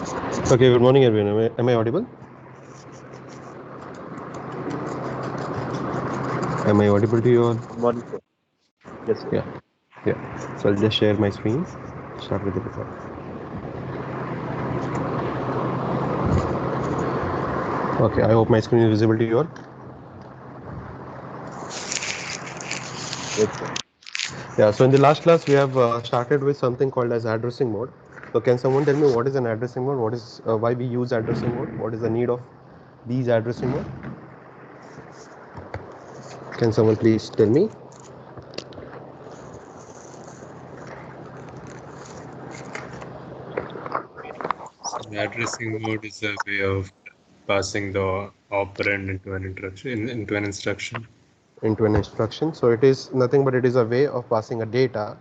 Okay, good morning everyone. Am I audible? Am I audible to you all? Good morning, sir. Yes, sir. Yeah, yeah. So I'll just share my screen. Start with the report. Okay, I hope my screen is visible to you all. Yes, sir. Yeah, so in the last class we have started with something called as addressing mode. So can someone tell me what is an addressing mode? What is why we use addressing mode? What is the need of these addressing mode? Can someone please tell me? So addressing mode is a way of passing the operand into an instruction. Into an instruction. So it is nothing but it is a way of passing a data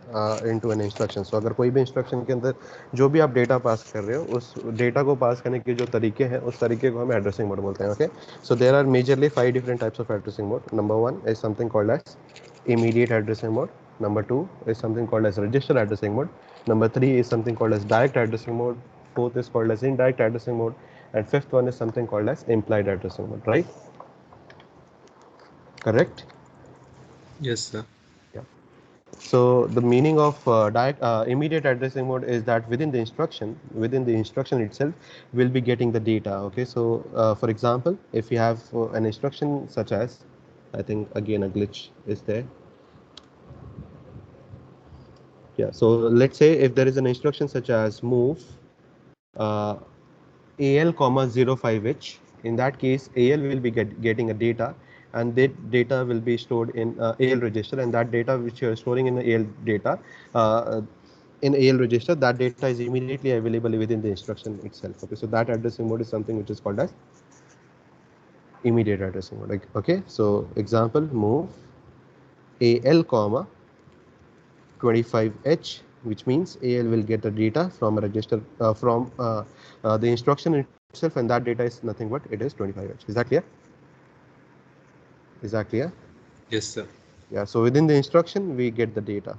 into an instruction. So अगर कोई भी instruction के अंदर जो भी आप data pass कर रहे हो उस data को pass करने के जो तरीके हैं उस तरीके को हम addressing mode बोलते हैं. Okay, so there are majorly 5 different types of addressing mode. Number 1 is something called as immediate addressing mode. Number 2 is something called as register addressing mode. Number 3 is something called as direct addressing mode. Fourth is called as indirect addressing mode, and fifth one is something called as implied addressing mode. Right? Correct? Yes, sir. Yeah. So the meaning of immediate addressing mode is that within the instruction itself, we'll be getting the data. Okay. So for example, if you have an instruction such as, I think again a glitch is there. Yeah. So let's say if there is an instruction such as move uh, AL comma 05H. In that case, AL will be getting a data, and that data will be stored in AL register, and that data which you are storing in the AL data uh, in AL register, that data is immediately available within the instruction itself. Okay, so that addressing mode is something which is called as immediate addressing mode. Like, okay, so example move AL comma 25H, which means AL will get the data from a register from the instruction itself, and that data is nothing but it is 25H. Is that clear? Is that clear? Yes, sir. Yeah. So within the instruction, we get the data.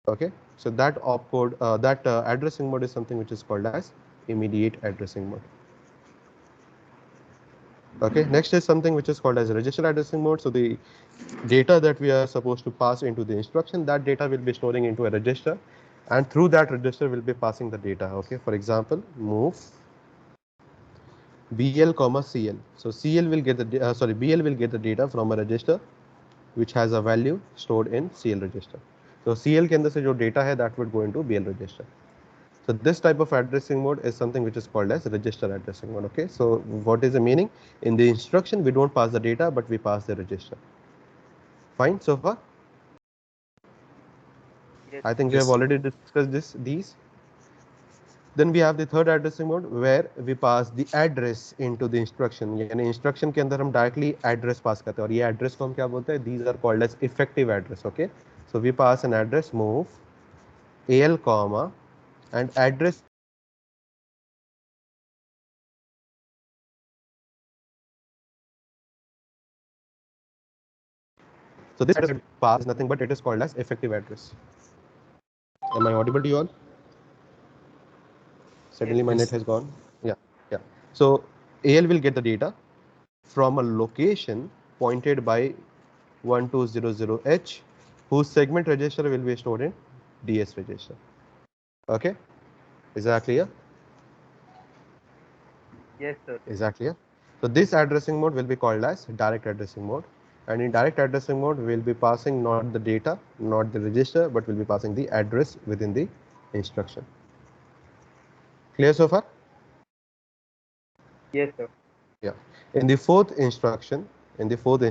Okay. So that opcode, that addressing mode is something which is called as immediate addressing mode. Okay. Next is something which is called as register addressing mode. So the data that we are supposed to pass into the instruction, that data will be storing into a register, and through that register will be passing the data. Okay. For example, move BL comma CL. So CL will get the BL will get the data from a register which has a value stored in CL register. So CL के अंदर से जो data है that would go into BL register. So this type of addressing mode is something which is called as register addressing mode. Okay. So what is the meaning? In the instruction we don't pass the data but we pass the register. Fine so far? Yes, I think we Yes, have sir. already discussed these. Then we have the third addressing mode where we pass the address into the instruction. यानी instruction के अंदर हम directly address pass करते हैं और ये address को हम क्या बोलते हैं? These are called as effective address. Okay. So we pass an address move AL comma and address so this address pass is nothing but it is called as effective address. Am I audible to you all? yes, Suddenly my net Yes. has gone. Yeah, yeah. So AL will get the data from a location pointed by 1200H whose segment register will be stored in DS register. Okay, is that clear? yes, sir. Is that clear? So this addressing mode will be called as direct addressing mode, and in direct addressing mode we will be passing not the data, not the register, but will be passing the address within the instruction. Clear so far? Yes, sir. Yeah. In the fourth instruction, the fourth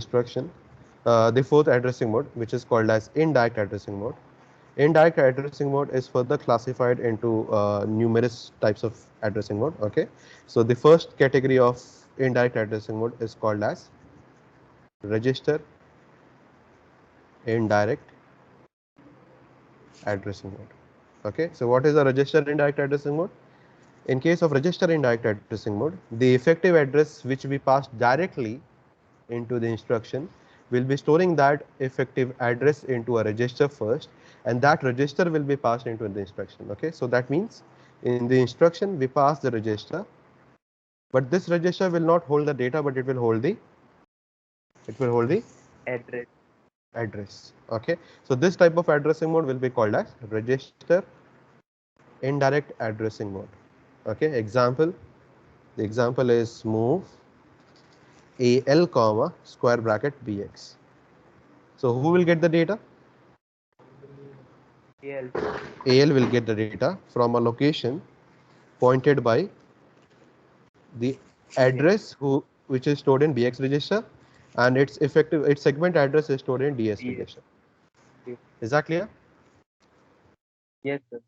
addressing mode, which is called as indirect addressing mode. Indirect addressing mode is further classified into numerous types of addressing mode. Okay. So the first category of indirect addressing mode is called as register indirect addressing mode. Okay. So what is a register indirect addressing mode? In case of register indirect addressing mode, the effective address which we pass directly into the instruction will be storing that effective address into a register first, and that register will be passed into the instruction. Okay, so that means in the instruction we pass the register, but this register will not hold the data, but it will hold the Address. address. Okay, so this type of addressing mode will be called as register indirect addressing mode. Okay, the example is move AL comma square bracket BX. So who will get the data? AL. AL will get the data from a location pointed by the address which is stored in BX register, and its segment address is stored in DS DS. register. Is that clear? Yes, sir.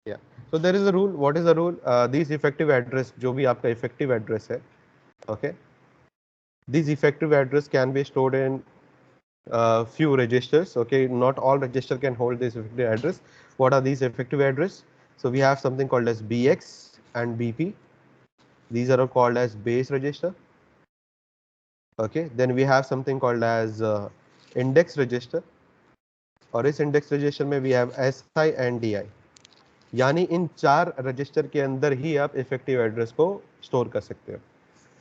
Yeah. So there is a rule. What is the rule? These effective address, जो भी आपका effective address है, okay. These effective address can be stored in few registers. Okay, not all register can hold this effective address. What are these effective address? So we have something called as BX and BP. These are called as base register. Okay, then we have something called as index register, और इस index register में we have SI and DI. यानी इन 4 register के अंदर ही आप effective address को store कर सकते हो.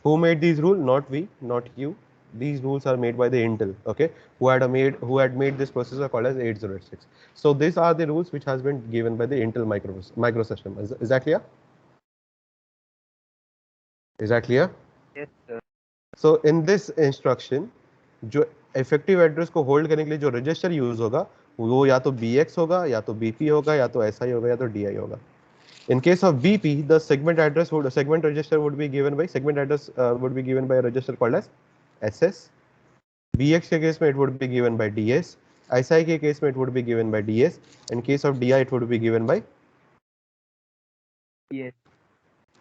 Who made these rules? Not we, not you. These rules are made by the Intel, okay, who had made this processor called as 8086. So these are the rules which has been given by the Intel microsystem. Is that clear? Is that clear? Yes, sir. So in this instruction, जो effective address को hold करने के लिए जो register use होगा, वो या तो BX होगा, या तो BP होगा, या तो SI होगा, या तो DI होगा. In case of BP, the segment register would be given by a register called as SS. BX के case में it would be given by DS. SI के case में it would be given by DS. In case of DI, it would be given by Yes.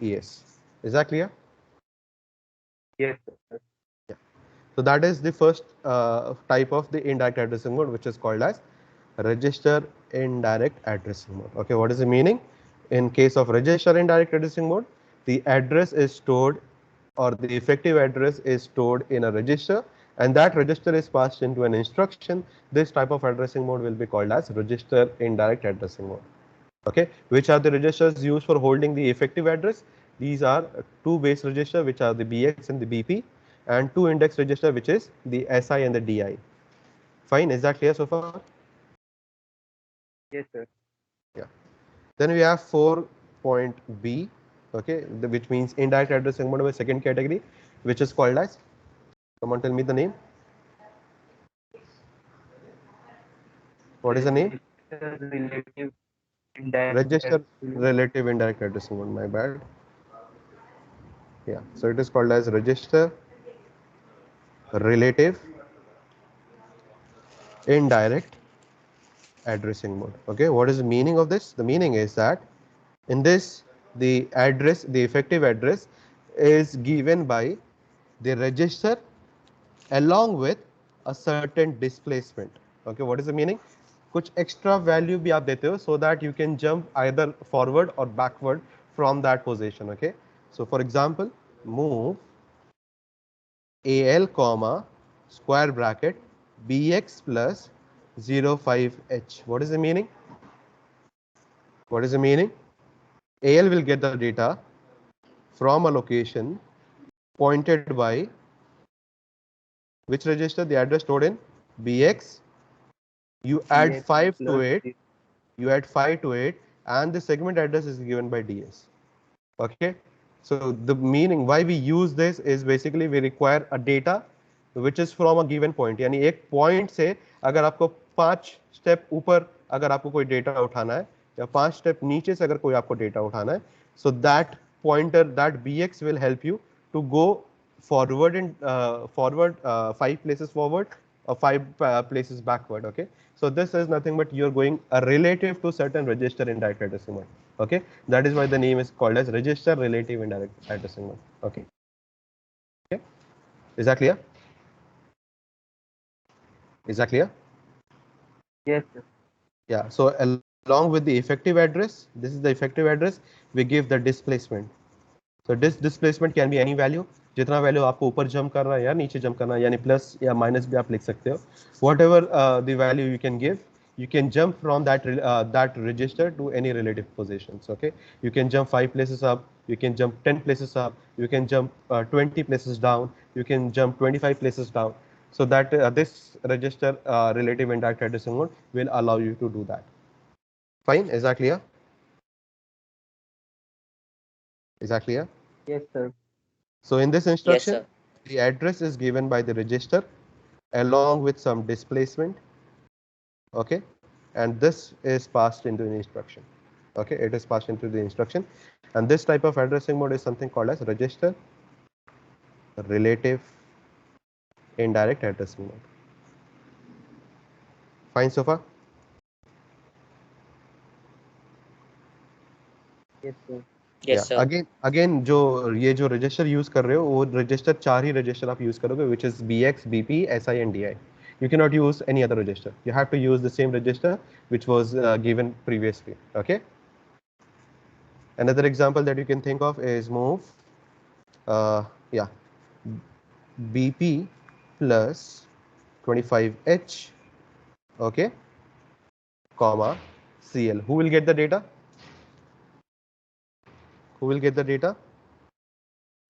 ES. Is that clear? Yes, sir. Yeah. So that is the first type of the indirect addressing mode, which is called as register indirect addressing mode. Okay, what is the meaning? In case of register indirect addressing mode, the address is stored, or the effective address is stored in a register, and that register is passed into an instruction. This type of addressing mode will be called as register indirect addressing mode. Okay, which are the registers used for holding the effective address? These are 2 base register, which are the BX and the BP, and 2 index register, which is the SI and the DI. Fine, is that clear so far? Yes, sir. Yeah. Then we have 4.B, okay, which means indirect addressing mode of second category, which is called as, someone tell me the name. What is the name? Relative indirect. Register relative indirect addressing mode, my bad. Yeah, so it is called as register relative indirect addressing mode. Okay, what is the meaning of this? The meaning is that in this, the effective address is given by the register along with a certain displacement. Okay, what is the meaning? कुछ extra value भी आप देते हो so that you can jump either forward or backward from that position. Okay, so for example, move AL comma square bracket BX plus 05H. What is the meaning? What is the meaning? AL will get the data from a location pointed by which register? The address stored in BX. You add BX 5 to plus it. You add 5 to it, and the segment address is given by DS. Okay. So the meaning why we use this is basically we require a data which is from a given point. यानी एक point से अगर आपको 5 step ऊपर अगर आपको कोई data उठाना है, या 5 step नीचे से अगर कोई आपको data उठाना है, so that pointer, that BX will help you to go forward and 5 places forward or 5 places backward. Okay, so this is nothing but you're going relative to certain register indirect addressing mode. Okay, that is why the name is called as register relative indirect addressing mode. Okay, is that clear? Is that clear? Yes, sir. Yeah, so along with the effective address, this is the effective address, we give the displacement. So this displacement can be any value. जितना value आपको ऊपर jump करना है या नीचे jump करना है, यानी प्लस या माइनस भी आप लिख सकते हो. Whatever the value you can give, you can jump from that register to any relative positions. Okay, you can jump 5 places up, you can jump 10 places up, you can jump 20 places down, you can jump 25 places down. So that this register relative indirect addressing mode will allow you to do that. Fine, is that clear? Is that clear? Yes, sir. So in this Yes, instruction, sir. the address is given by the register along with some displacement. Okay, and this is passed into the instruction. Okay, it is passed into the instruction, and this type of addressing mode is something called as register relative indirect addressing mode. Fine so far? Yes, sir. Yes, sir. Again जो ये जो register use कर रहे हो वो register 4 ही register आप use करोगे, which is BX, BP, SI and DI. You cannot use any other register. You have to use the same register which was given previously. Okay. Another example that you can think of is move BP plus 25H, okay, comma CL. Who will get the data? Who will get the data?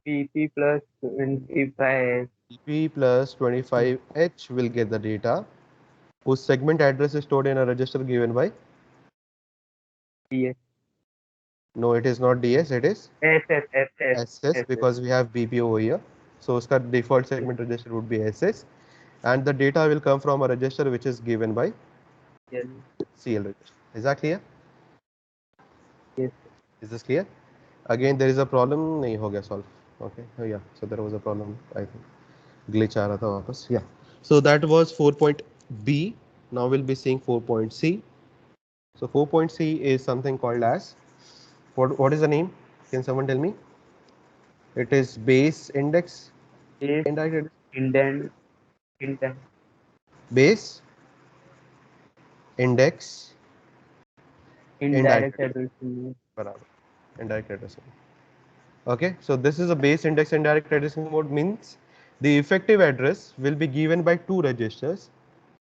PP plus 25. BP plus 25H will get the data whose segment address is stored in a register given by? DS. No, it is not DS, it is SS, because we have BP over here. So uska default segment register would be SS, and the data will come from a register which is given by CL register. Is that clear? Yes. Is this clear? Again, there is a problem. नहीं हो गया solve. Okay. Oh, yeah. So there was a problem. I think glitch आ रहा था वापस. Yeah. So that was 4.B. Now we'll be seeing 4.C. So 4.C is something called as what is the name? Can someone tell me? It is base index indirect Indent. base index Indirect addressing mode. बराबर, indirect addressing. Okay, so this is a base index indirect addressing mode, means the effective address will be given by two registers.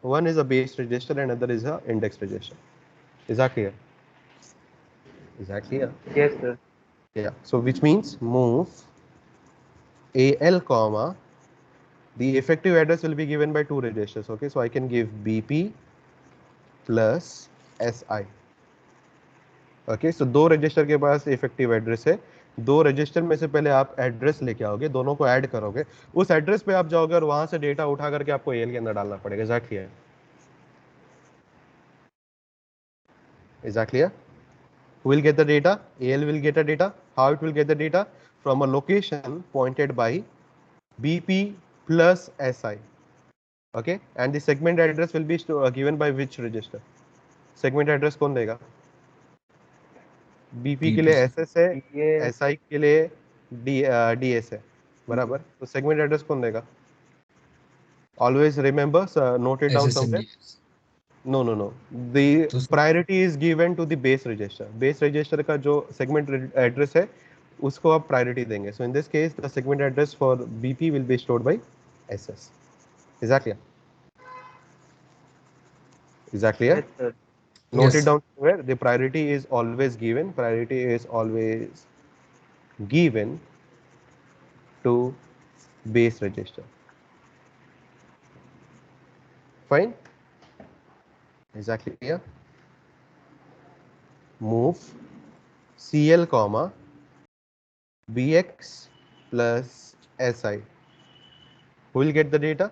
One is a base register and another is a index register. Is that clear? Is that clear? Yes, sir. Yeah. So which means move AL comma, the effective address will be given by two registers. Okay, so I can give BP plus SI. Okay, so दो register के पास effective address है, दो register में से पहले आप address लेके आओगे, दोनों को ऐड करोगे, उस एड्रेस पे आप जाओगे और वहां से डेटा उठा करके आपको एल के अंदर डालना पड़ेगा. Is that clear? Who will get the data? AL will get the data. How it will get the data? From a location pointed by BP plus SI. Okay, and the segment address will be given by which register? Segment address कौन देगा? BP के लिए SS है, SI के लिए DS है, बराबर. तो segment address कौन देगा? Always remember, note it down somewhere. No. The priority is given to the base register. Base register का जो segment address है, उसको आप priority देंगे. So in this case, the segment address for BP will be stored by SS. Is that clear? Is that clear? Yes, sir. Note it down somewhere. The priority is always given. Priority is always given to base register. Fine. Is that clear? Move CL comma BX plus SI. Who will get the data?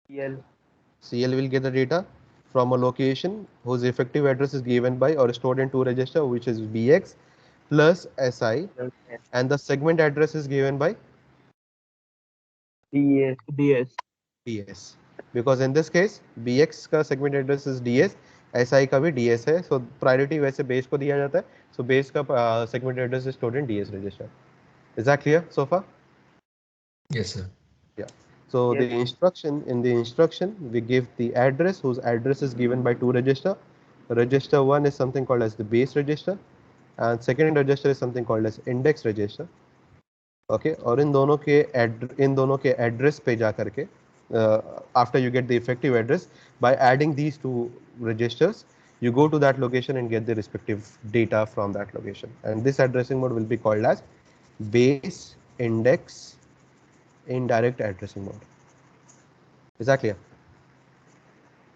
CL will get the data from a location whose effective address is given by or stored in two register, which is BX plus SI, and the segment address is given by DS. Because in this case BX का segment address is DS, SI का भी DS है, so priority वैसे base को दिया जाता है, so base का segment address is stored in DS register. Is that clear so far? Yes, sir. Yeah. So the instruction, in the instruction, we give the address whose address is given by two register. Register 1 is something called as the base register, and second register is something called as index register. Okay, और इन दोनों के address पे जा करके after you get the effective address, by adding these two registers, you go to that location and get the respective data from that location. And this addressing mode will be called as base index indirect addressing mode. Is that clear?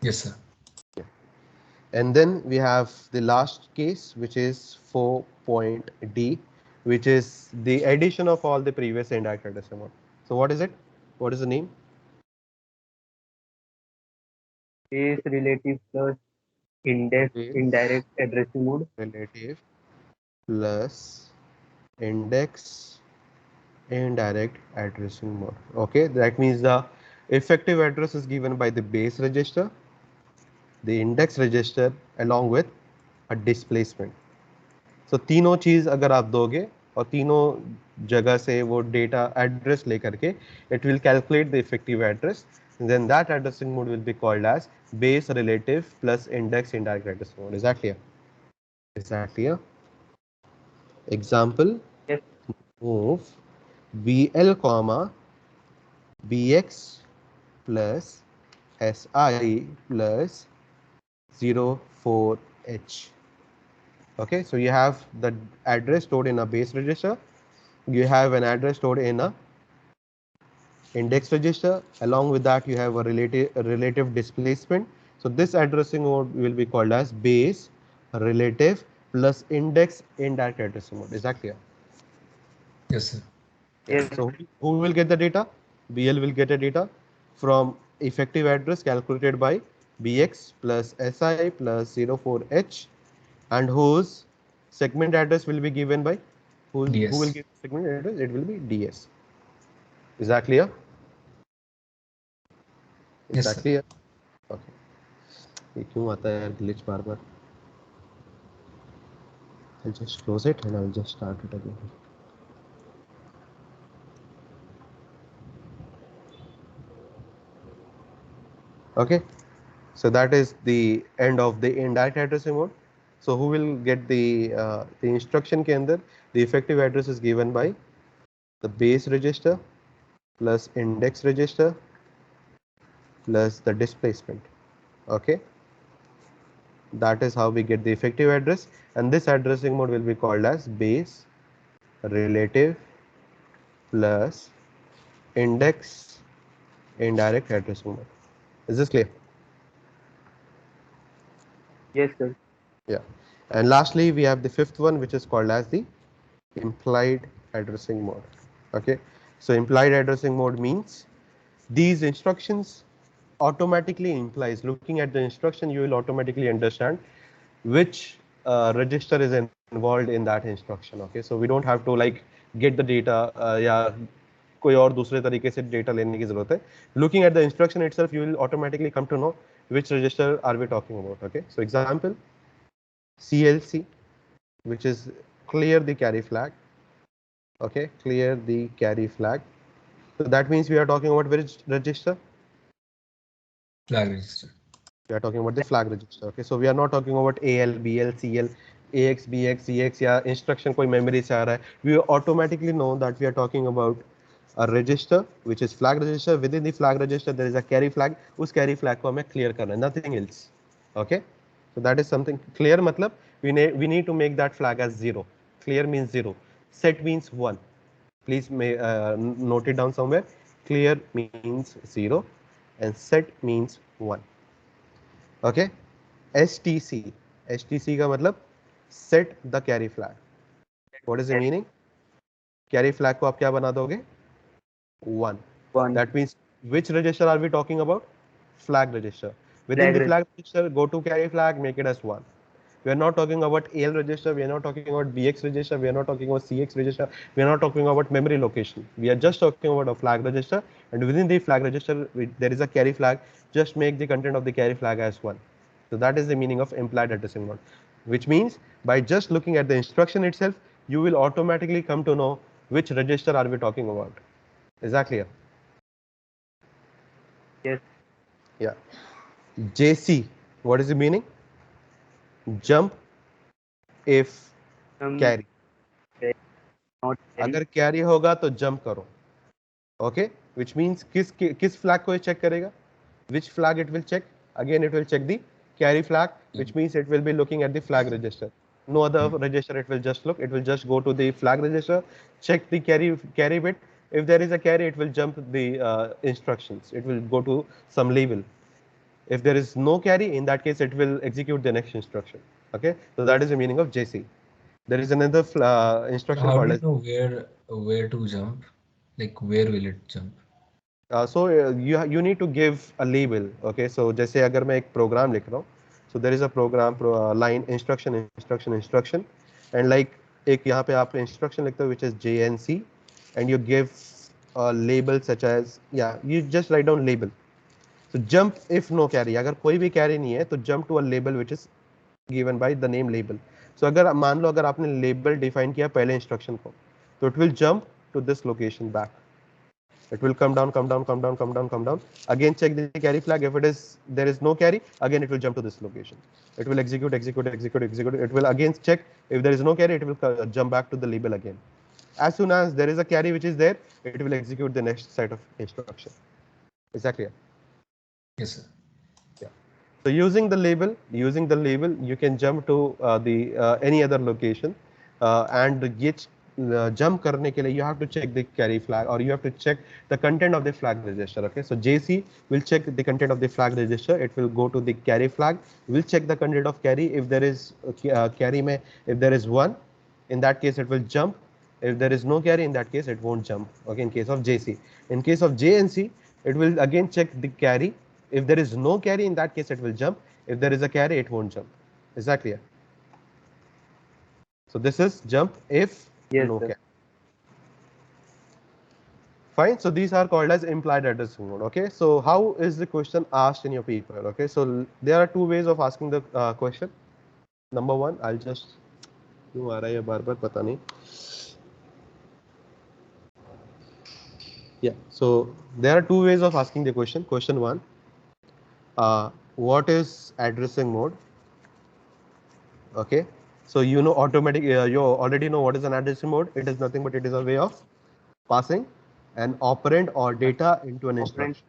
Yes, sir. And then we have the last case, which is 4.D, which is the addition of all the previous indirect addressing mode. So what is it? What is the name? Base relative plus index Base indirect addressing mode. relative plus index indirect addressing mode. Okay, that means the effective address is given by the base register, the index register, along with a displacement. So तीनों चीज अगर आप दोगे और तीनों जगह से वो डेटा एड्रेस लेकर के it will calculate the effective address, then that addressing mode will be called as base relative plus index indirect addressing mode. Is that clear? Is that clear? Example, Yes. move BL comma BX plus SI plus 04H. Okay, so you have the address stored in a base register, you have an address stored in a index register, along with that you have a relative displacement. So this addressing mode will be called as base relative plus index indirect addressing mode. Is that clear? Yes, sir. Yeah. Yes. So who will get the data? BL will get a data from effective address calculated by BX plus SI plus 04H, and whose segment address will be given by who will DS. give segment address? It will be DS. Is that clear? Is Yes, that sir. clear? Okay. ये क्यों आता है यार glitch bar bar? I'll just close it and I'll just start it again. Okay, so that is the end of the indirect addressing mode. So who will get the instruction के अंदर the effective address is given by the base register plus index register plus the displacement. Okay, that is how we get the effective address, and this addressing mode will be called as base relative plus index indirect addressing mode. Is this clear? Yes, sir. Yeah. And lastly, we have the fifth one, which is called as the implied addressing mode. Okay. So implied addressing mode means these instructions automatically implies, looking at the instruction, you will automatically understand which register is involved in that instruction. Okay. So we don't have to like get the data या कोई और दूसरे तरीके से data लेने की जरूरत है. Looking at the instruction itself, you will automatically come to know which register are we talking about. Okay. So example, CLC, which is clear the carry flag. Okay, clear the carry flag. So that means we are talking about which register? Flag register. We are talking about the flag register. Okay, so we are not talking about AL, BL, CL, AX, BX, CX या instruction कोई memory से आ रहा है. We automatically know that we are talking about a register which is flag register. Within the flag register there is a carry flag. उस carry flag को हमें clear करना है, nothing else. Okay, so that is something clear. मतलब we need to make that flag as 0. Clear means 0. Set means 1. Please note it down somewhere. Clear means 0 and set means 1. Okay. STC. STC का मतलब set the carry flag. What is the meaning? Carry flag को आप क्या बना दोगे? 1. One. That means which register are we talking about? Flag register. Within Flag the flag register, go to carry flag, make it as 1. We are not talking about AL register, we are not talking about BX register, we are not talking about CX register, we are not talking about memory location. We are just talking about a flag register, and within the flag register, there is a carry flag. Just make the content of the carry flag as 1. So that is the meaning of implied addressing mode, which means by just looking at the instruction itself, you will automatically come to know which register are we talking about. Is that clear? Yes. Yeah. JC, what is the meaning? Jump if Some carry. not carry. अगर carry होगा तो jump करो. Okay, which means किस flag को ये check करेगा? Which flag it will check? Again, it will check the carry flag, which means it will be looking at the flag register. No other register it will just look. It will just go to the flag register, check the carry bit. If there is a carry, it will jump the instructions. It will go to some label. If there is no carry, in that case, it will execute the next instruction. Okay, so that is the meaning of JC. There is another instruction How called do you as. know where to jump? Like where will it jump? You need to give a label. Okay, so जैसे अगर मैं एक program लिख रहा हूँ, so there is a program line instruction, and like एक यहाँ पे आप instruction लिखते हो which is JNC, and you give a label such as you just write down label. So jump if no carry. अगर कोई भी carry नहीं है तो jump to a label which is given by the name label. So अगर मान लो अगर आपने label define किया पहले instruction को, तो it will jump to this location back. It will come down. Again, check the carry flag. If there is no carry, again it will jump to this location. It will execute. It will again check. If there is no carry, it will jump back to the label again. As soon as there is a carry which is there, it will execute the next set of instruction. Is that clear? Yes, sir. Yeah. So using the label, you can jump to any other location, and jump करने के लिए you have to check the carry flag, or you have to check the content of the flag register. Okay, so JC will check the content of the flag register. It will go to the carry flag. Will check the content of carry. If there is carry में, if there is 1, in that case it will jump. If there is no carry, in that case it won't jump. Okay, in case of JC. In case of JNC, it will again check the carry. If there is no carry, in that case it will jump. If there is a carry, it won't jump. Is that clear? So this is jump if Yes, no sir. carry. Fine. So these are called as implied addressing mode. Okay. So how is the question asked in your paper? Okay. So there are two ways of asking the question. Number one, I'll just क्यों आ रहा है बार बार पता नहीं. Yeah. So there are two ways of asking the question. Question one, what is addressing mode? Okay. So you know you already know what is an addressing mode. It is nothing but it is a way of passing an operand or data into an instruction.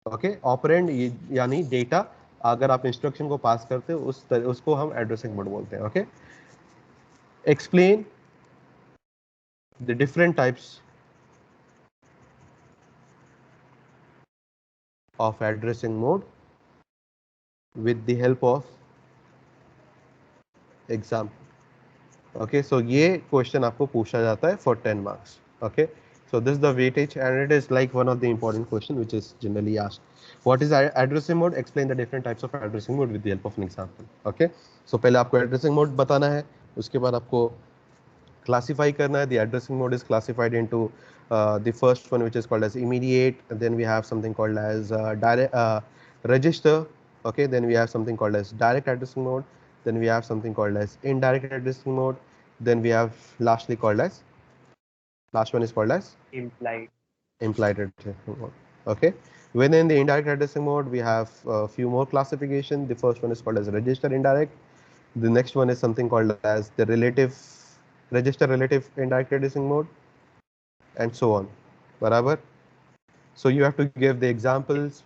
Okay. Operand यानी data अगर आप instruction को pass करते हो उसको हम addressing mode बोलते हैं. Okay. Explain the different types of addressing mode with the help of example. Okay, so ये question आपको पूछा जाता है for 10 marks. Okay, so this is the weightage, and it is like one of the important question which is generally asked. What is addressing mode? Explain the different types of addressing mode with the help of an example. Okay, so पहले आपको addressing mode बताना है, उसके बाद आपको classify करना है. The addressing mode is classified into the first one which is called as immediate, and then we have something called as direct register. Okay, then we have something called as direct addressing mode, then we have something called as indirect addressing mode, then we have last one is called as Implied. implied addressing mode. Okay, within the indirect addressing mode we have a few more classification. The first one is called as register indirect. The next one is something called as the register relative indirect addressing mode, and so on. बराबर. So you have to give the examples.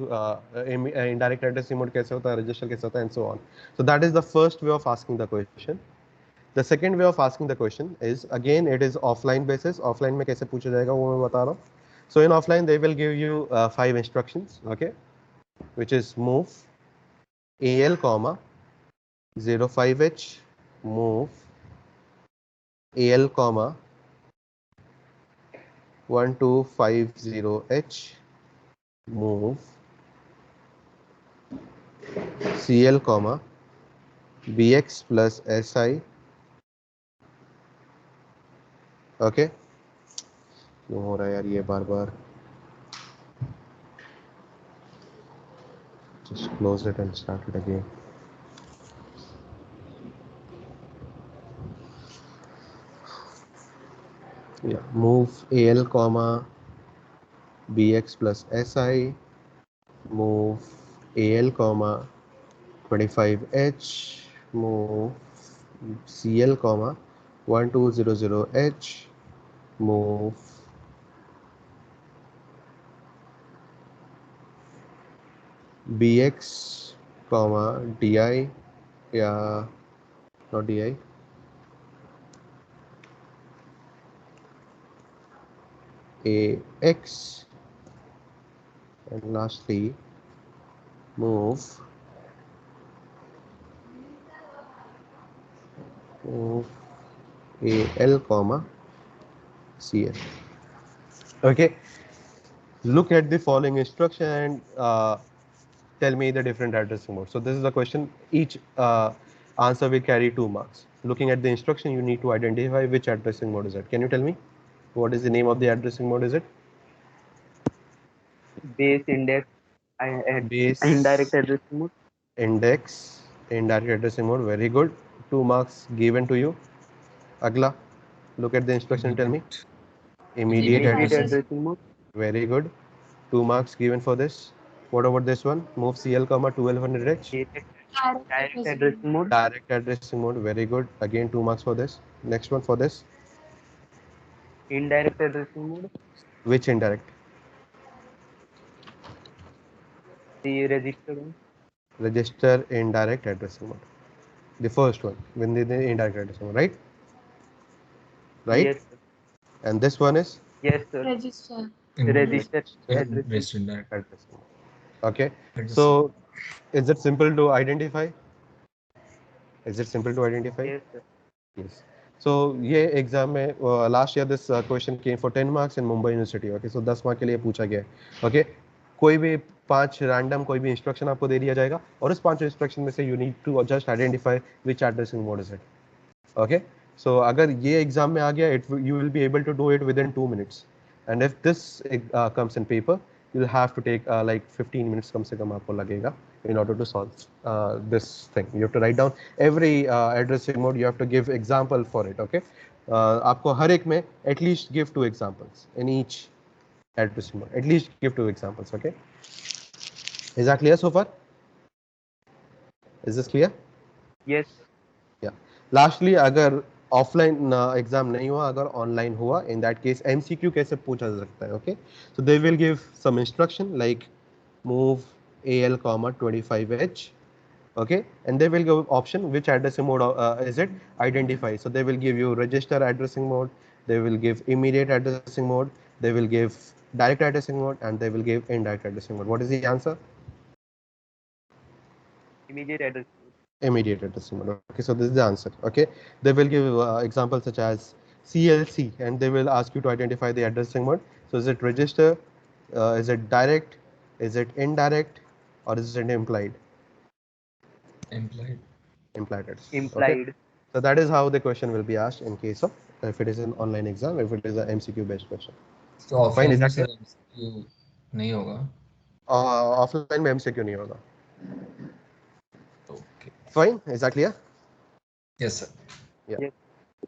Indirect addressing mode कैसे होता है, register कैसे होता है, and so on. So that is the first way of asking the question. The second way of asking the question is again it is offline basis. Offline में कैसे पूछा जाएगा वो मैं बता रहा हूँ. So in offline they will give you 5 instructions. Okay, which is move AL comma 05H, move AL comma 1250H, move CL comma BX plus SI. Okay, क्यों हो रहा है यार ये बार बार. Just close it and start it again. Yeah, move AL comma BX plus SI, move AL comma 25H, move CL comma 1200H, move bx comma di, yeah, not di, ax, and lastly move al comma cl. Okay, look at the following instruction and tell me the different addressing mode. So this is the question. Each answer will carry 2 marks. Looking at the instruction, you need to identify which addressing mode is it. Can you tell me what is the name of the addressing mode? Is it Base index and base indirect addressing mode. index indirect addressing mode? Very good. 2 marks given to you. Agla, look at the instruction and tell me. Immediate Immediate addressing. addressing mode. Very good. 2 marks given for this. What about this one? Move CL comma 1200H. Direct addressing mode. Direct addressing mode. Very good. Again 2 marks for this. Next one for this. Indirect addressing mode. Which indirect? The registered one. Register indirect addressing mode. The first one, when the indirect addressing mode, right? Right? Yes, sir. And this one is Yes, sir. Register. Register in addressing. based in that. addressing mode. Okay. Register. So is it simple to identify? Is it simple to identify? Yes, sir. Yes. So ये exam में last year this question came for 10 marks in Mumbai university. Okay, so 10 mark के लिए पूछा गया है. Okay, कोई भी 5 random कोई भी इंस्ट्रक्शन आपको दे दिया जाएगा और उस 5 इंस्ट्रक्शन में से you need to just identify which addressing mode is it. Okay, so अगर ये एग्जाम में आ गया, it you will be able to do it within 2 minutes. And if this comes in paper, you will have to take like 15 minutes कम से कम आपको लगेगा in order to solve this thing. You have to write down every addressing mode. You have to give example for it. Okay, आपको हर एक में at least give 2 examples in each addressing mode. At least give 2 examples. Okay, is that clear so far? Is this clear? Yes. Yeah. Lastly, अगर offline exam नहीं हुआ, अगर online हुआ, in that case MCQ कैसे पूछा जा सकता है. Okay, so they will give some instruction like move AL comma 25H. Okay, and they will give option which addressing mode is it, identify. So they will give you register addressing mode, they will give immediate addressing mode, they will give direct addressing mode, and they will give indirect addressing mode. What is the answer? Immediate addressing mode. Immediate addressing mode. Okay, so this is the answer. Okay, they will give examples such as CLC, and they will ask you to identify the addressing mode. So is it register, is it direct, is it indirect, or is it implied? Implied. Implied address. Implied. Okay. So that is how the question will be asked in case of if it is an online exam, if it is an MCQ based question. So Fine, offline is में that sir MCQ नहीं होगा. Offline में MCQ नहीं होगा. Okay. Fine, is that clear? Yes sir. Yeah. Yes.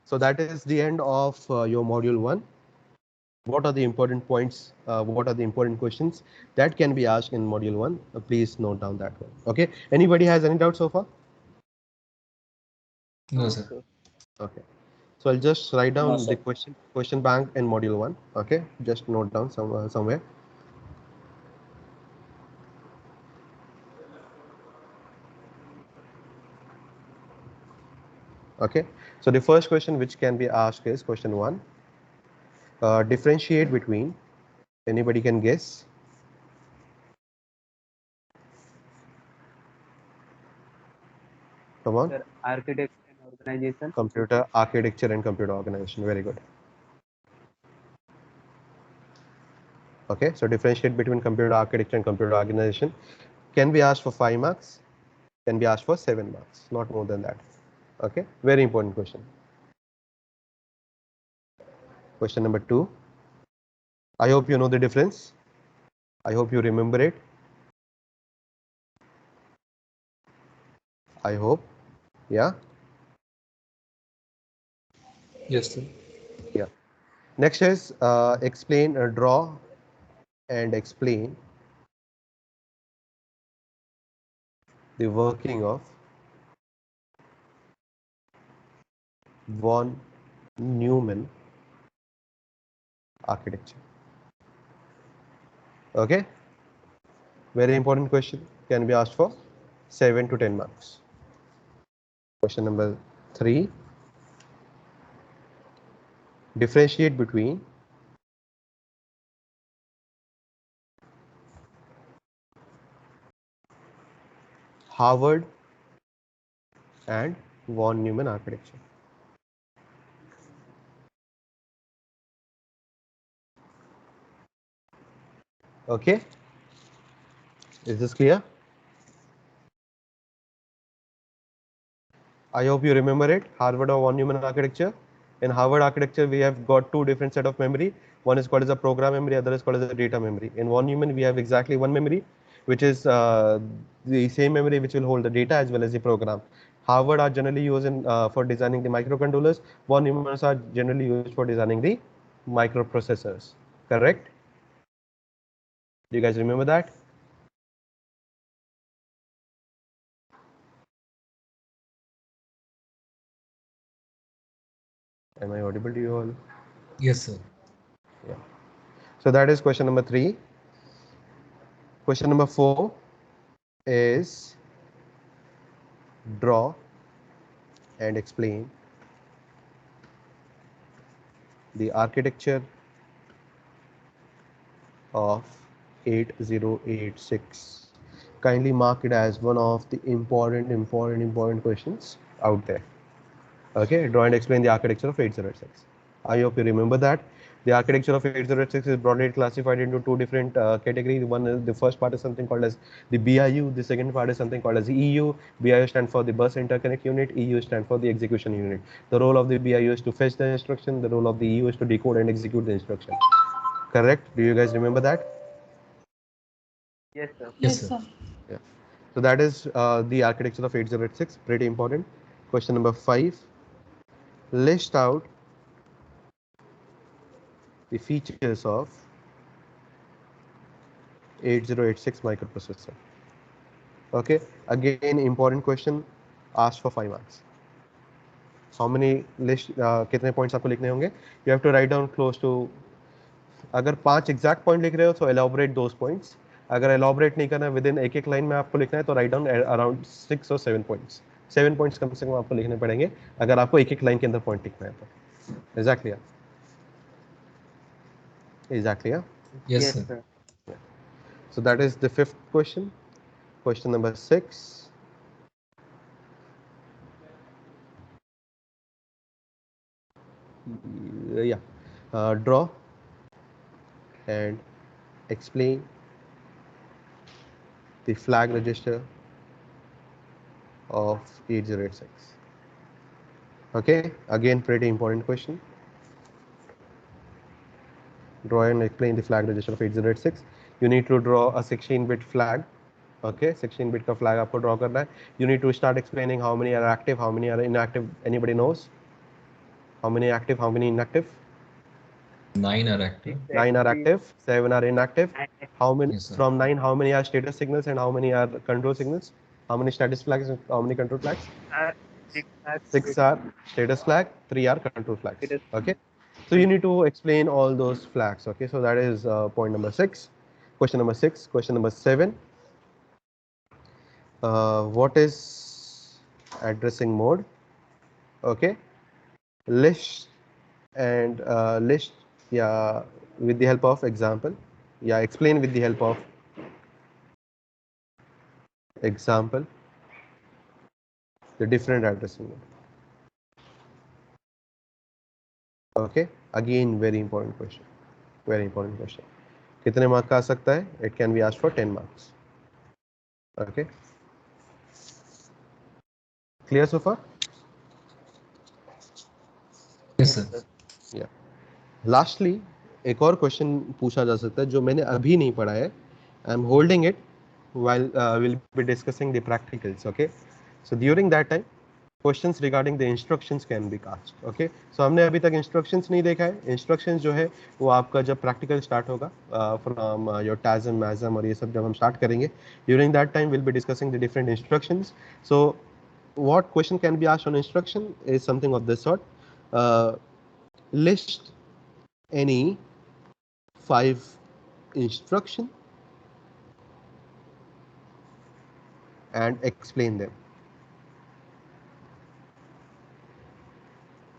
So that is the end of your module 1. What are the important points? What are the important questions that can be asked in module 1? Please note down that one. Okay. Anybody has any doubt so far? No sir. Okay. So I'll just write down No, sir. the question bank in module 1. Okay. Just note down somewhere. Okay. So the first question which can be asked is question 1. Differentiate between. Anybody can guess? Come on. Sir, architecture and organization. Computer architecture and computer organization. Very good. Okay, so differentiate between computer architecture and computer organization can be asked for 5 marks, can be asked for 7 marks, not more than that. Okay, very important question. Question number 2. I hope you know the difference. I hope you remember it. I hope. Yeah. Yes sir. Yeah. Next is explain, draw and explain the working of von Neumann architecture. Okay, very important question. can be asked for 7 to 10 marks. Question number 3. Differentiate between Harvard and von Neumann architecture. Okay, is this clear? I hope you remember it. Harvard or von Neumann architecture. In Harvard architecture, we have got two different set of memory. One is called as a program memory, other is called as a data memory. In von Neumann, we have exactly one memory, which is the same memory which will hold the data as well as the program. Harvard are generally used in, for designing the microcontrollers. Von Neumann are generally used for designing the microprocessors. Correct? Do you guys remember that? Am I audible to you all? Yes, sir. Yeah. So that is question number 3. Question number 4 is draw and explain the architecture of 8086. Kindly mark it as one of the important questions out there. Okay, draw and explain the architecture of 8086. I hope you remember that. The architecture of 8086 is broadly classified into two different categories. One is, the first part is something called as the BIU. The second part is something called as the EU. BIU stands for the bus interconnect unit. EU stands for the execution unit. The role of the BIU is to fetch the instruction. The role of the EU is to decode and execute the instruction. Correct? Do you guys remember that? Yes, sir. Yes, sir. Yeah. So that is the architecture of 8086. Pretty important. Question number 5. List out the features of 8086 microprocessor. Okay, again important question, asked for 5 marks. How many list कितने points आपको लिखने होंगे? You have to write down close to, अगर 5 exact point लिख रहे हो तो elaborate those points. अगर elaborate नहीं करना, within एक line में आपको लिखना है तो write down around 6 or 7 points. 7 points कम से कम आपको लिखने पड़ेंगे अगर आपको एक line के अंदर point लिखना है तो. Exactly. Exactly. Yes, Yes, sir. sir. So that is the 5th question. Question number 6. Yeah. Draw and explain the flag register of 8086. Okay, again pretty important question. Draw and explain the flag register of 8086. You need to draw a 16-bit flag. Okay, 16-bit का flag आपको draw करना है. You need to start explaining how many are active, how many are inactive. Anybody knows? How many active, how many inactive? 9 are active. 9 are active, 7 are inactive. How many? Yes, sir. From 9, how many are status signals and how many are control signals? How many status flags and how many control flags? 6 are status flag, 3 are control flags. Status. Okay, so you need to explain all those flags. Okay, so that is point number 6. Question number 6. Question number 7. What is addressing mode? Okay, list and list. Yeah, with the help of example. Yeah, explain with the help of example the different addressing mode. Okay, again very important question. Very important question. कितने mark का आ सकता है? It can be asked for 10 marks. Okay. Clear so far? Yes, sir. Yeah. Lastly, एक और question पूछा जा सकता है जो मैंने अभी नहीं पढ़ा है. I am holding it while we'll be discussing the practicals. Okay. So during that time, questions regarding the instructions can be asked. Okay. So हमने अभी तक instructions नहीं देखा है. Instructions जो है वो आपका जब practical start होगा from your TASM, MASM और ये सब जब हम start करेंगे, during that time we'll be discussing the different instructions. So what question can be asked on instruction is something of this sort. List any 5 instruction and explain them.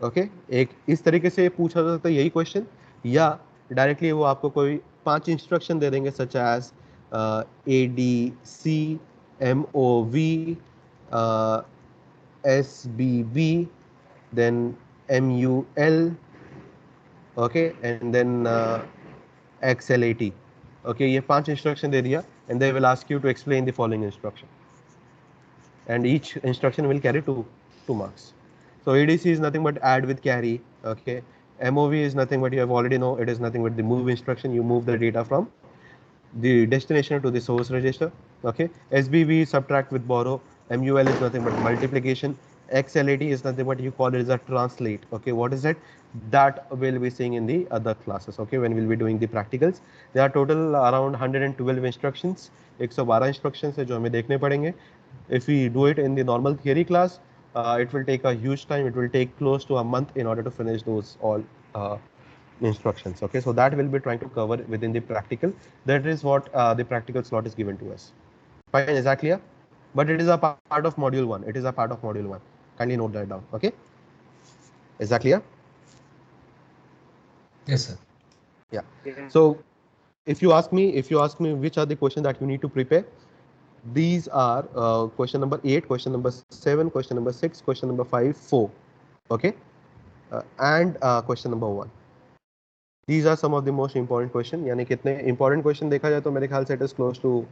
Okay एक इस तरीके से पूछा जा सकता है यही क्वेश्चन, या डायरेक्टली वो आपको कोई 5 इंस्ट्रक्शन दे देंगे such as ADC, MOV, SBB, then MUL, okay, and then XLAT. okay, ये 5 इंस्ट्रक्शन दे दिया and they will ask you to explain the following instruction, and each instruction will carry two marks. So ADC is nothing but add with carry. Okay, MOV is nothing but you have already know, it is nothing but the move instruction. You move the data from the destination to the source register. Okay, SBV subtract with borrow. MUL is nothing but multiplication. XLAT is nothing but you call it as a translate. Okay, what is that? That we'll be seeing in the other classes. Okay, when we'll be doing the practicals. There are total around 112 instructions. 112 instructions है जो हमें देखने पड़ेंगे. If we do it in the normal theory class, it will take a huge time. It will take close to a month in order to finish those all instructions. Okay, so that we'll be trying to cover within the practical. That is what the practical slot is given to us. Fine, is that clear? But it is a part of module 1. It is a part of module 1. Kindly note that down. Okay, is that clear? Yes, sir. Yeah. Yeah. So if you ask me which are the questions that you need to prepare, these are question number 8, question number 7, question number 6, question number 5, 4. Okay, and question number 1. These are some of the most important question. यानी कितने important question देखा जाए तो मेरे ख्याल से it is close to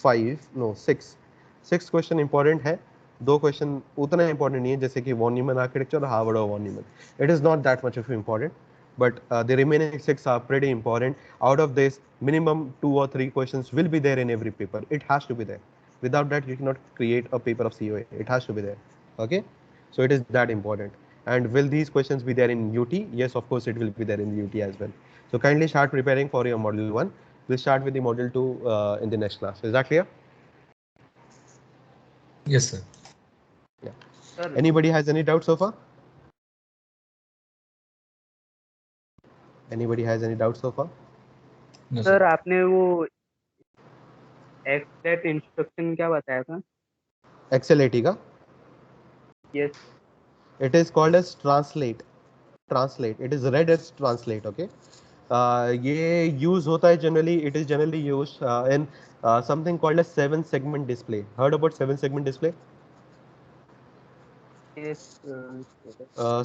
6 question important है. 2 question उतना important नहीं है जैसे कि von Neumann architecture और Harvard और von Neumann. It is not that much of important, but the remaining 6 are pretty important. Out of this, minimum 2 or 3 questions will be there in every paper. It has to be there. Without that, you cannot create a paper of COA. It has to be there. Okay, so it is that important. And will these questions be there in UT? Yes, of course, it will be there in the UT as well. So kindly start preparing for your module 1. We'll start with the module 2 in the next class. Is that clear? Yes, sir. Yeah. Sir, Anybody has any doubt so far? Anybody has any doubt so far? No, sir sir. आपने वो extract instruction क्या बताया था? XLAT का? Yes. It is called as translate. Translate. It is read as translate. Okay. ये use होता है generally. It is generally used in something called as 7-segment display. Heard about 7-segment display? Yes.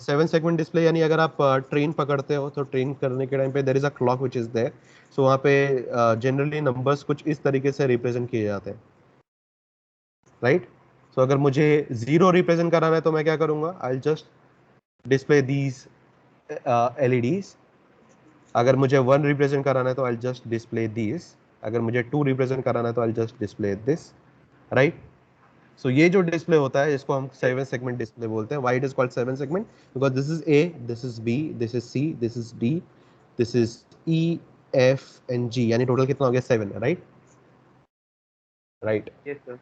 7-segment display यानी अगर आप train पकड़ते हो तो train करने के टाइम पे there is a clock which is there. So वहाँ पे generally numbers कुछ इस तरीके से represent किए जाते हैं. Right? So अगर मुझे 0 represent कराना है तो मैं क्या करूँगा? I'll just display these LEDs. अगर मुझे 1 represent कराना है तो I'll just display these. अगर मुझे 2 represent कराना है तो I'll just display this. Right? So ये जो डिस्प्ले होता है इसको हम 7 segment डिस्प्ले बोलते हैं. Why it is called 7 segment? Because this is A, this is B, this is C, this is D, this is E, F and G. यानी total कितना हो गया? 7, right? Right. Yes sir.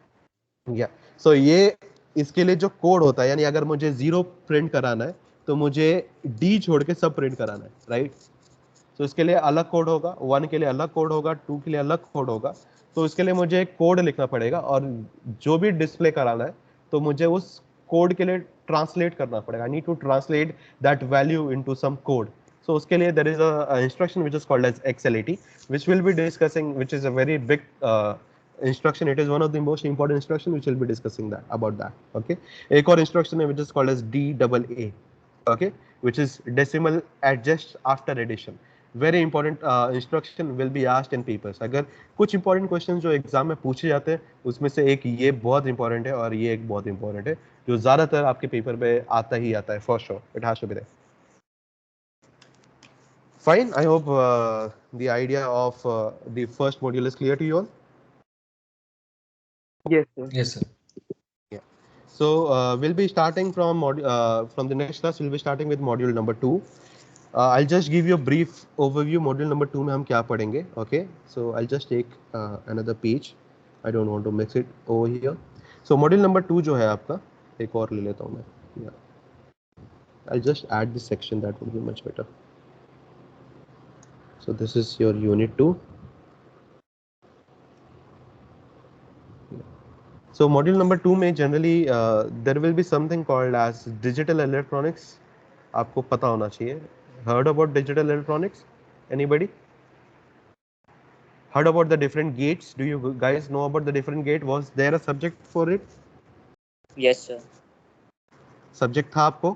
Yeah. So ये इसके लिए जो code होता है यानी अगर मुझे 0 प्रिंट कराना है तो मुझे D छोड़ के सब प्रिंट कराना है, राइट? तो इसके लिए अलग कोड होगा, 1 के लिए अलग कोड होगा, 2 के लिए अलग कोड होगा. तो इसके लिए मुझे एक कोड लिखना पड़ेगा और जो भी डिस्प्ले कराना है तो मुझे उस कोड के लिए ट्रांसलेट करना पड़ेगा. I need to translate that value into some code. So उसके लिए there is a instruction which is called as XLAT, which we'll be discussing, which is a very big instruction. It is one of the most important instruction which we'll be discussing that about that. Okay. एक और instruction है which is called as DAA. Okay, which is decimal adjust after addition. Very important instruction will be asked in papers. अगर कुछ important questions जो exam में पूछे जाते हैं उसमें से एक ये बहुत important है और ये एक बहुत important है जो ज़्यादातर आपके पेपर में आता ही आता है. For sure, it has to be there. Fine. I hope the idea of the first module is clear to you all. Yes sir. Yes, sir. So we'll be starting from the next class. We'll be starting with module number 2. I'll just give you a brief overview. Module number 2 में हम क्या पढ़ेंगे? Okay. So I'll just take another page. I don't want to mix it over here. So module number 2 जो है आपका, एक और ले लेता हूँ मैं. Yeah. I'll just add this section. That would be much better. So this is your unit 2. So module number 2 में generally there will be something called as digital electronics. आपको पता होना चाहिए. Heard about digital electronics? Anybody? Heard about the different gates? Do you guys know about the different gate? Was there a subject for it? Yes sir. Subject था आपको?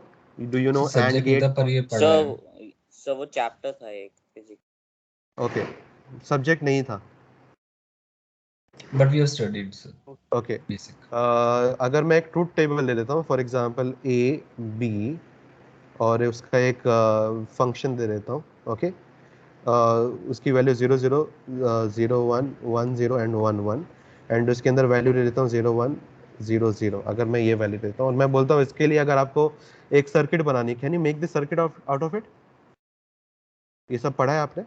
Do you know AND subject नहीं gate? था पर ये पढ़ा है. Sir वो chapter था एक फिजिक्स. Okay. Subject नहीं था. But we have studied, sir. Okay. Basic. अगर मैं एक ट्रूथ टेबल ले लेता हूँ, फॉर एग्जांपल ए बी, और उसका एक फंक्शन दे देता हूँ. ओके. उसकी वैल्यू 0 0 0 1 1 0 एंड 1 1, एंड उसके अंदर वैल्यू ले लेता हूँ 0 1 0 0. अगर मैं ये वैल्यू देता हूँ और मैं बोलता हूँ इसके लिए अगर आपको एक सर्किट बनानी है, can you make this circuit out of it? ये सब पढ़ा है आपने?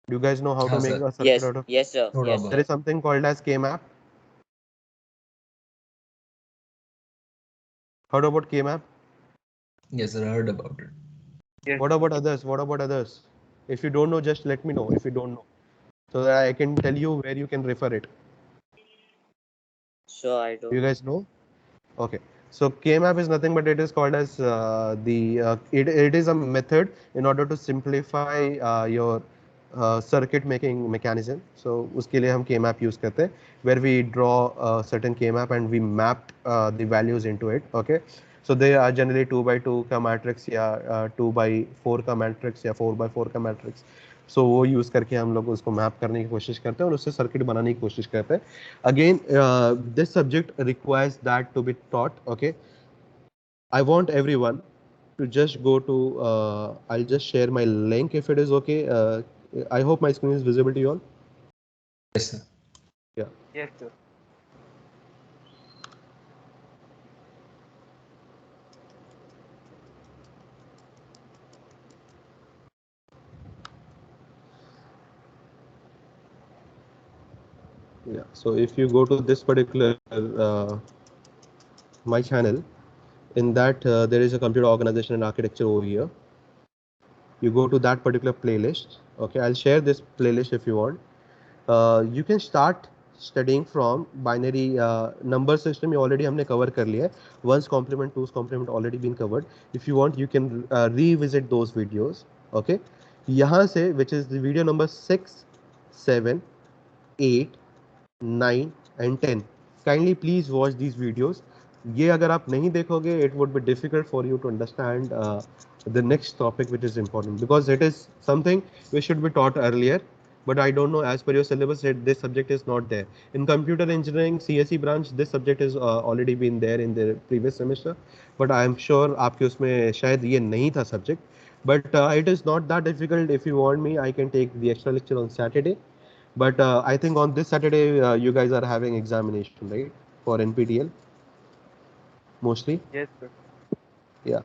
Do you guys know how to हाँ, make sir. a circuit out of? Yes sir. थोड़ा Yes बहुत. There is something called as K-map. Heard about K-map? Yes, sir. I heard about it. Yes. What about others? What about others? If you don't know, just let me know if you don't know, so that I can tell you where you can refer it. Sure, I do. You guys know? Okay. So K-map is nothing but it is called as it is a method in order to simplify your circuit making mechanism. So उसके लिए हम K-map use करते हैं, where we draw a certain K-map and we map the values into it. Okay. So they are generally 2 by 2 का matrix या 2 by 4 का matrix या 4 by 4 का matrix. So वो यूज़ करके हम लोग उसको मैप करने की कोशिश करते हैं और उससे सर्किट बनाने की कोशिश करते हैं. Again, this subject requires that to be taught. Okay. I want everyone to just go to I'll just share my link if it is okay. I hope my screen is visible to you all. Yes, sir. Yes sir. Yeah. So if you go to this particular my channel, in that there is a computer organization and architecture over here. You go to that particular playlist. Okay, I'll share this playlist if you want. You can start studying from binary number system. You already हमने cover कर लिया है. One's complement, two's complement already been covered. If you want, you can revisit those videos. Okay, यहाँ से which is the video number 6, 7, 8, 9 and 10. Kindly please watch these videos. ये अगर आप नहीं देखोगे, it would be difficult for you to understand the next topic, which is important because it is something which should be taught earlier. But I don't know, as per your syllabus, this subject is not there. In computer engineering CSE branch, this subject is already been there in the previous semester. But I am sure आपके उसमें शायद ये नहीं था subject. But it is not that difficult. If you want me, I can take the extra lecture on Saturday. But I think on this Saturday, you guys are having examination, right? For NPTEL, mostly. Yes sir. Yeah.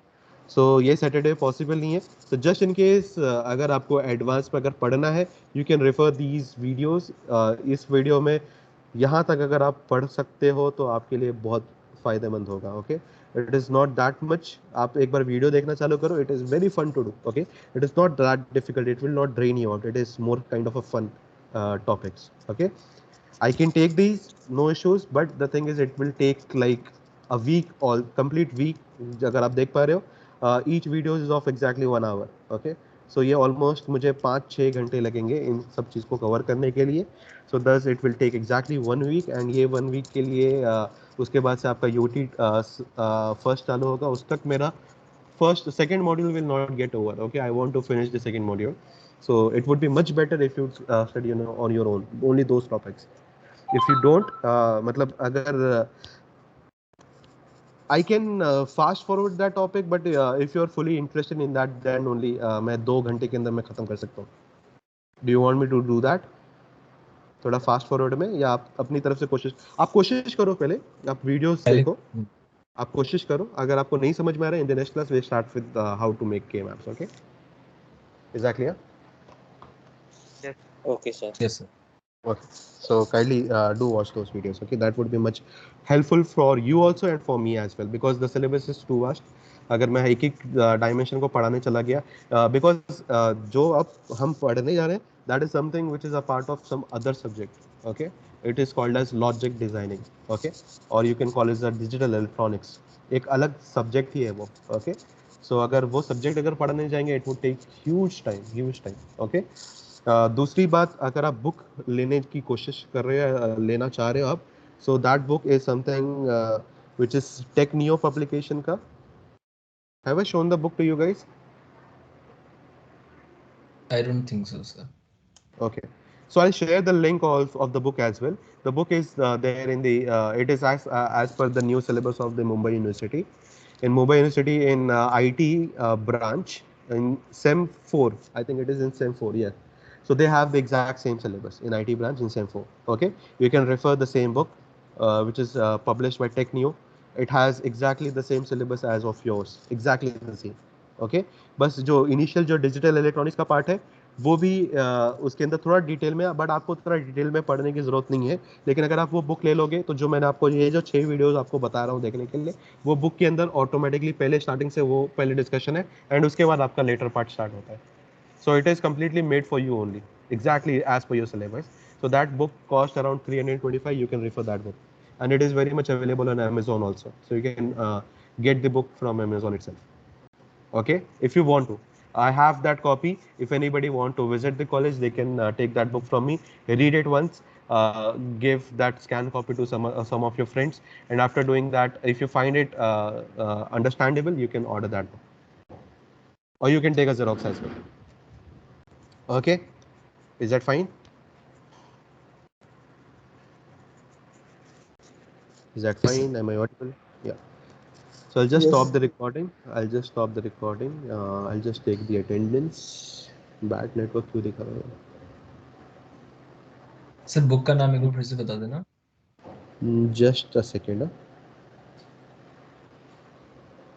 So ये Saturday possible नहीं है. So just in case अगर आपको advance में अगर पढ़ना है, you can refer these videos. इस वीडियो में यहाँ तक अगर आप पढ़ सकते हो तो आपके लिए बहुत फायदेमंद होगा. Okay. It is not that much. आप एक बार वीडियो देखना चालू करो. It is very fun to do. Okay. It is not that difficult. It will not drain you out. It is more kind of a fun topics. Okay. I can take these, no issues. But the thing is, it will take like a week or complete week. अगर आप देख पा रहे हो, each video is of exactly 1 hour. Okay. So ये almost मुझे 5-6 घंटे लगेंगे इन सब चीज़ को कवर करने के लिए. So thus it will take exactly 1 week, and ये 1 week के लिए उसके बाद से आपका UT first चालू होगा. उस तक मेरा second module will not get over. Okay, I want to finish the second module. So it would be much better if you study on your own, only those topics. If you don't, मतलब अगर I can fast forward that topic, but if you are fully interested in that, then only मैं 2 घंटे के अंदर मैं खत्म कर सकता हूँ. Do you want me to do that? थोड़ा फास्ट फॉरवर्ड में, या आप अपनी तरफ से कोशिश करो. पहले आप वीडियोस देखो, आप कोशिश करो. अगर आपको नहीं समझ में आ रहा है, in the next class we start with how to make K maps. Okay, is that clear? Okay, sir. Yes, sir. Okay, so kindly do watch those videos. Okay, that would be much helpful for you also and for me as well, because the syllabus is too vast. अगर मैं एक dimension को पढ़ाने चला गया, because जो अब हम पढ़ने जा रहे हैं, that is something which is a part of some other subject. Okay, It is called as logic designing, okay, or you can call it the digital electronics. एक अलग सब्जेक्ट ही है वो, ओके. सो अगर वो सब्जेक्ट अगर पढ़ने जाएंगे it would take huge time, okay. दूसरी बात, अगर आप बुक लेने की कोशिश कर रहे हो, लेना चाह रहे हो आप, सो that book is something which is Tech Neo publication का. Have I shown the book to you guys? I don't think so, sir. Okay. So I'll share the link of the book as well. The book is there in the, it is as per the new syllabus of the Mumbai University. In Mumbai University in IT branch in SEM 4, I think it is in SEM 4, yeah. So they have the exact same syllabus in IT branch in SEM 4. Okay, you can refer the same book, which is published by Tech Neo. It has exactly the same syllabus as of yours, exactly the same. Okay, बस जो initial जो digital electronics का part है वो भी उसके अंदर थोड़ा डिटेल में, बट आपको थोड़ा डिटेल में पढ़ने की जरूरत नहीं है. लेकिन अगर आप वो बुक ले लोगे तो जो मैंने आपको ये जो 6 वीडियोस आपको बता रहा हूँ देखने के लिए, वो बुक के अंदर ऑटोमेटिकली पहले स्टार्टिंग से वो पहले डिस्कशन है एंड उसके बाद आपका लेटर पार्ट स्टार्ट होता है. So it is completely made for you only, exactly as per your syllabus. So that book cost around 325. You can refer that book and it is very much available on Amazon also, so you can get the book from Amazon itself. Okay, if you want to, I have that copy. If anybody want to visit the college, they can take that book from me, read it once, give that scan copy to some of your friends, and after doing that, if you find it understandable, you can order that book, or you can take a Xerox as well. Okay, is that fine? Is that Yes, sir. fine? Am I audible? Yeah. So I'll just Yes. stop the recording. I'll just stop the recording. I'll just take the attendance. Bad network क्यों दिखा रहा है? Sir book का नाम एक बार फिर से बता देना. Just a second.